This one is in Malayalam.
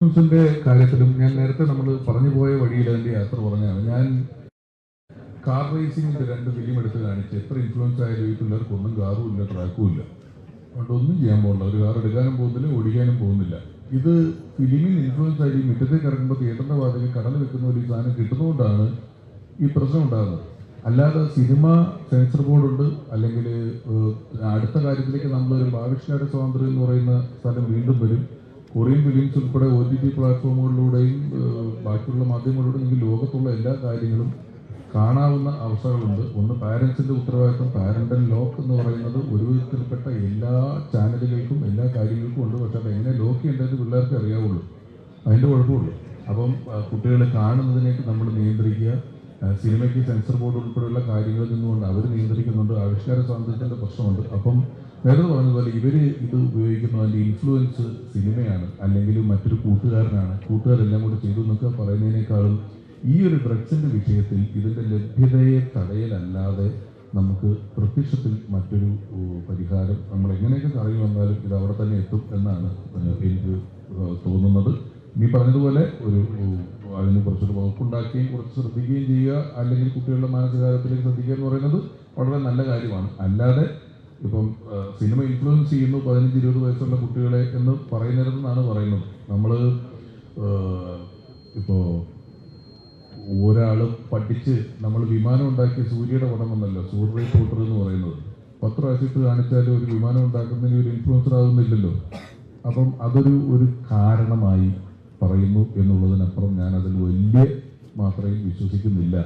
ിന്റെ കാര്യത്തിലും ഞാൻ നേരത്തെ നമ്മൾ പറഞ്ഞു പോയ വഴിയിൽ അതിന്റെ യാത്ര പറഞ്ഞാണ്. ഞാൻ കാർ റേസിംഗിന്റെ 2 ഫിലിം എടുത്ത് കാണിച്ച് എത്ര ഇൻഫ്ലുവൻസ് ആയാലും ഈ പിള്ളേർക്കൊന്നും കാറും ഇല്ല ട്രാക്കും ഇല്ല, അതുകൊണ്ട് ഒന്നും ചെയ്യാൻ പോകുന്നില്ല. ഒരു കാർ എടുക്കാനും പോകുന്നില്ല, ഓടിക്കാനും പോകുന്നില്ല. ഇത് ഫിലിമിൽ ഇൻഫ്ലുവൻസ് ആയി മിറ്റത്തേക്ക് ഇറങ്ങുമ്പോൾ തിയേറ്ററിന്റെ വാതിൽ കടൽ വെക്കുന്ന ഒരു സാധനം കിട്ടുന്നതുകൊണ്ടാണ് ഈ പ്രശ്നം ഉണ്ടാകുന്നത്. അല്ലാതെ സിനിമ സെൻസർ ബോർഡുണ്ട്, അല്ലെങ്കിൽ അടുത്ത കാര്യത്തിലേക്ക് നമ്മളൊരു ആവിഷ്കാര സ്വാതന്ത്ര്യം എന്ന് പറയുന്ന സ്ഥലം വീണ്ടും വരും. കൊറിയൻ ഫിലിംസ് ഉൾപ്പെടെ OTT പ്ലാറ്റ്ഫോമുകളിലൂടെയും ബാക്കിയുള്ള മാധ്യമങ്ങളിലൂടെ നിങ്ങൾക്ക് ലോകത്തുള്ള എല്ലാ കാര്യങ്ങളും കാണാവുന്ന അവസ്ഥകളുണ്ട്. ഒന്ന് പാരൻസിന്റെ ഉത്തരവാദിത്വം, പാരന്റൽ ലോക്ക് എന്ന് പറയുന്നത് ഒരു വിധത്തിൽപ്പെട്ട എല്ലാ ചാനലുകൾക്കും എല്ലാ കാര്യങ്ങൾക്കും ഉണ്ട്. പക്ഷെ അത് എങ്ങനെ ലോക്ക് ചെയ്യേണ്ടത് പിള്ളേർക്ക് അറിയാവുള്ളൂ, അതിൻ്റെ കുഴപ്പമുള്ളൂ. അപ്പം കുട്ടികളെ കാണുന്നതിനേക്ക് നമ്മൾ നിയന്ത്രിക്കുക. സിനിമയ്ക്ക് സെൻസർ ബോർഡ് ഉൾപ്പെടെയുള്ള കാര്യങ്ങളിൽ നിന്നുകൊണ്ട് അവർ നിയന്ത്രിക്കുന്നുണ്ട്. ആവിഷ്കാര സ്വാതന്ത്ര്യത്തിൻ്റെ പ്രശ്നമുണ്ട്. അപ്പം നേരത്തെ പറഞ്ഞതുപോലെ ഇവർ ഇത് ഉപയോഗിക്കുന്ന അതിൻ്റെ ഇൻഫ്ലുവൻസ് സിനിമയാണ്, അല്ലെങ്കിൽ മറ്റൊരു കൂട്ടുകാരെല്ലാം കൂടി ചെയ്തു എന്നൊക്കെ പറയുന്നതിനേക്കാളും ഈ ഒരു ഡ്രഗ്സിൻ്റെ വിഷയത്തിൽ ഇതിൻ്റെ ലഭ്യതയെ തടയലല്ലാതെ നമുക്ക് പ്രത്യക്ഷത്തിൽ മറ്റൊരു പരിഹാരം നമ്മൾ എങ്ങനെയൊക്കെ കറങ്ങി വന്നാലും ഇത് അവിടെ തന്നെ എത്തും എന്നാണ് എനിക്ക് തോന്നുന്നത്. നീ പറഞ്ഞതുപോലെ അതിന് കുറച്ചൊരു വകുപ്പുണ്ടാക്കുകയും കുറച്ച് ശ്രദ്ധിക്കുകയും ചെയ്യുക, അല്ലെങ്കിൽ കുട്ടികളുടെ മാനസികാരത്തിലേക്ക് ശ്രദ്ധിക്കുക എന്ന് പറയുന്നത് വളരെ നല്ല കാര്യമാണ്. അല്ലാതെ ഇപ്പം സിനിമ ഇൻഫ്ലുവൻസ് ചെയ്യുന്നു 15-20 വയസ്സുള്ള കുട്ടികളെ എന്ന് പറയുന്നതെന്നാണ് പറയുന്നത്. നമ്മൾ ഇപ്പോൾ ഒരാൾ പഠിച്ച് നമ്മൾ വിമാനം ഉണ്ടാക്കിയ സൂര്യയുടെ പടം വന്നല്ലോ, സൂര്യ റിപ്പോർട്ടർ എന്ന് പറയുന്നത്. 10 പ്രാവശ്യത്ത് കാണിച്ചാലും ഒരു വിമാനം ഉണ്ടാക്കുന്നതിന് ഒരു ഇൻഫ്ലുവൻസർ ആകുന്നില്ലല്ലോ. അപ്പം അതൊരു കാരണമായി പറയുന്നു എന്നുള്ളതിനപ്പുറം ഞാൻ അതിൽ വലിയ മാത്രമേ വിശ്വസിക്കുന്നില്ല.